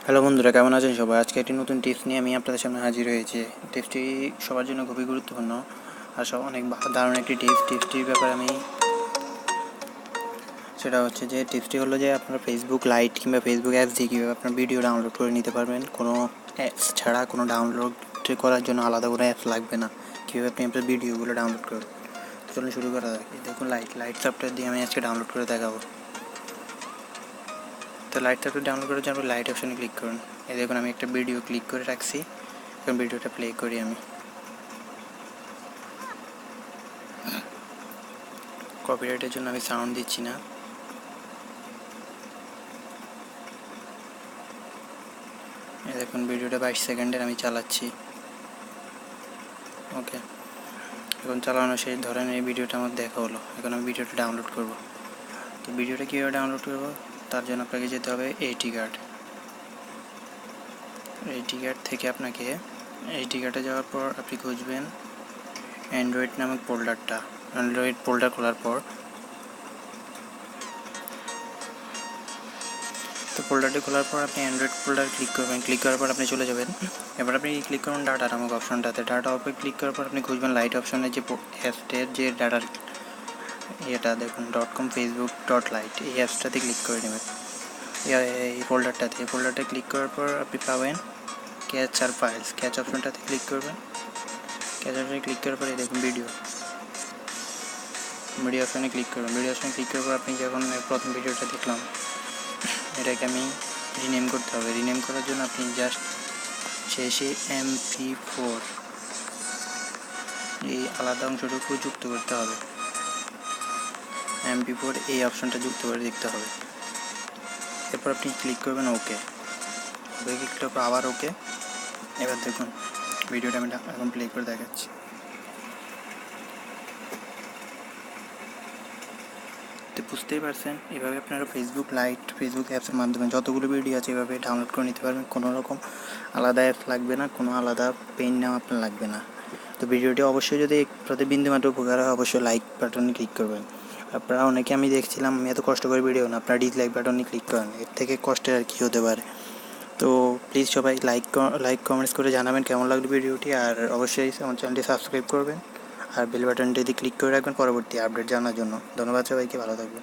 Hello বন্ধুরা, কেমন আছেন সবাই? আজকে একটি নতুন টিপস নিয়ে আমি আপনাদের সামনে হাজির হয়েছি। টিপসটি সবার জন্য খুবই গুরুত্বপূর্ণ আর অনেক দারুণ একটি টিপসটির ব্যাপারে আমি সেটা হচ্ছে যে টিপসটি হলো যে আপনারা ফেসবুক লাইট কিংবা ফেসবুক অ্যাপস দিয়ে কীভাবে আপনার ভিডিও ডাউনলোড করে নিতে পারবেন। কোনো অ্যাপস ছাড়া, কোনো ডাউনলোড করার জন্য আলাদা কোনো অ্যাপস লাগবে না। কীভাবে আপনি আপনার ভিডিওগুলো ডাউনলোড করবেন, চলুন শুরু করা যাক। দেখুন, লাইট সফটওয়্যার দিয়ে আমি আজকে ডাউনলোড করে দেখাবো। তো লাইট সফটওয়্যার ডাউনলোড করার জন্য লাইট অপশানে ক্লিক করুন। এই দেখুন, আমি একটা ভিডিও ক্লিক করে রাখছি। এখন ভিডিওটা প্লে করি আমি। কপিরাইটের জন্য আমি সাউন্ড দিচ্ছি না। এই দেখুন, ভিডিওটা 22 সেকেন্ডের আমি চালাচ্ছি। ওকে, এখন চালানো শেষ। ধরেন এই ভিডিওটা আমার দেখা হলো। এখন আমি ভিডিওটা ডাউনলোড করব। তো ভিডিওটা কীভাবে ডাউনলোড করব, তার জন্য আপনাকে যেতে হবে এইচডি কার্ড থেকে আপনাকে এইচডি কার্ডে যাওয়ার পর আপনি খুঁজবেন অ্যান্ড্রয়েড নামক ফোল্ডারটা। অ্যান্ড্রয়েড ফোল্ডার খোলার পর ফোল্ডারটি খোলার পর আপনি অ্যান্ড্রয়েড ফোল্ডার ক্লিক করবেন। ক্লিক করার পর আপনি চলে যাবেন। এবার আপনি ক্লিক করুন ডাটা নামক অপশনটাতে। ডাটা অপশনে ক্লিক করার পর আপনি খুঁজবেন লাইট অপশনের যে অ্যাপসের যে ডাটার এটা দেখুন .com facebook.lite, এই অ্যাপসটাতে ক্লিক করে নেবেন। এই ফোল্ডারটা ক্লিক করার পর আপনি পাবেন ক্যাচ আর ফাইলস। ক্যাচ অপশনটাতে ক্লিক করবেন। ক্যাচ অপশনে ক্লিক করার পরে দেখুন ভিডিও অপশনে ক্লিক করবেন। ভিডিও অপশনে ক্লিক করার পর আপনি যখন প্রথম ভিডিওটা দেখলাম, এটাকে আমি রিনেম করতে হবে। রিনেম করার জন্য আপনি জাস্ট শেষে MP4 এই আলাদা অংশটুকু যুক্ত করতে হবে। MP4 এই অপশনটা যুক্ত করে দেখতে হবে। এরপর আপনি ক্লিক করবেন ওকে। ক্লিক করার পর আবার ওকে। এবার দেখুন ভিডিওটা আমি এখন প্লে করে দেখাচ্ছি। তো বুঝতেই পারছেন, এভাবে আপনারা ফেসবুক অ্যাপসের মাধ্যমে যতগুলো ভিডিও আছে এভাবে ডাউনলোড করে নিতে পারবেন। কোনো রকম আলাদা অ্যাপস লাগবে না, কোনো আলাদা পেন নাম আপনার লাগবে না। তো ভিডিওটি অবশ্যই যদি প্রতি বিন্দুমাত্র উপকার হয়, অবশ্যই লাইক বাটনে ক্লিক করবেন। আপনারা অনেকে আমি দেখছিলাম, আমি এত কষ্ট করে ভিডিও না, আপনারা ডিসলাইক বাটনে ক্লিক করেন। এর থেকে কষ্টের আর কী হতে পারে। তো প্লিজ সবাই লাইক কমেন্টস করে জানাবেন কেমন লাগলো ভিডিওটি। আর অবশ্যই আমার চ্যানেলটি সাবস্ক্রাইব করবেন আর বেল বাটনটি ক্লিক করে রাখবেন পরবর্তী আপডেট জানার জন্য। ধন্যবাদ সবাইকে, ভালো থাকবেন।